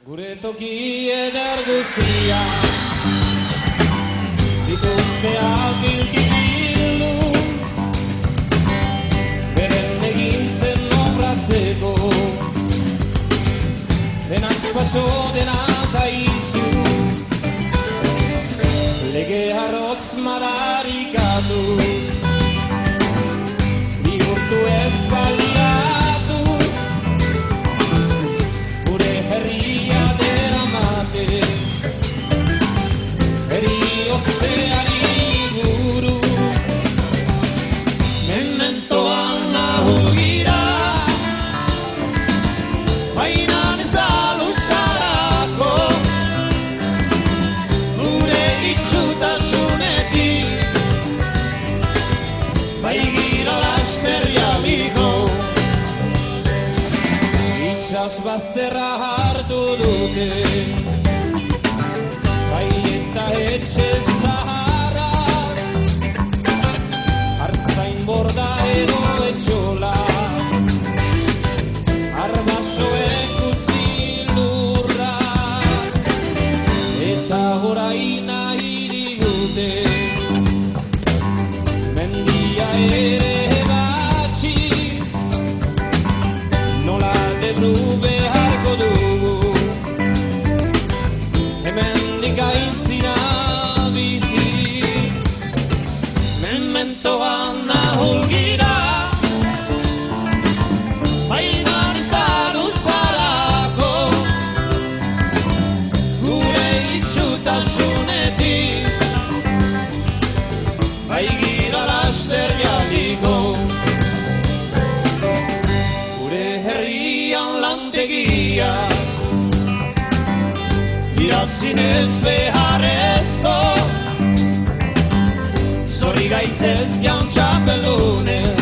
Gure toki eder guzia dituzteak ilkibildu beren egin zen nombratzeko denak baso denak aizu lege arrotz madarikatu bihurtu ez baliatu gure herria deramate heriotzeari buru mementoan nahul gira baina ez da luzarako gure itxutasunetik bai gira lasterrialiko itxas bazterra hartu dute bai eta etxe zaharra hartzain borda edo etxola arbasoek utzi lurra eta orain nahi digute mendia ere batxi nola debru beharko dugu hemendik aintzina bizi mementoan nahul gira baina ez da luzarako gure itxutasunetik bai gira lasterrialiko gure herrian lantegia irazinez beharrezko zorri gaitzez jaun txapeldunen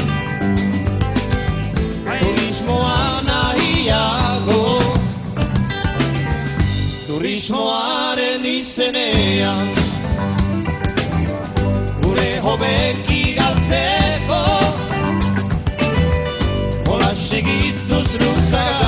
turismoa nahiago turismoaren izenean gure hobeki galtzeko hola segituz luzak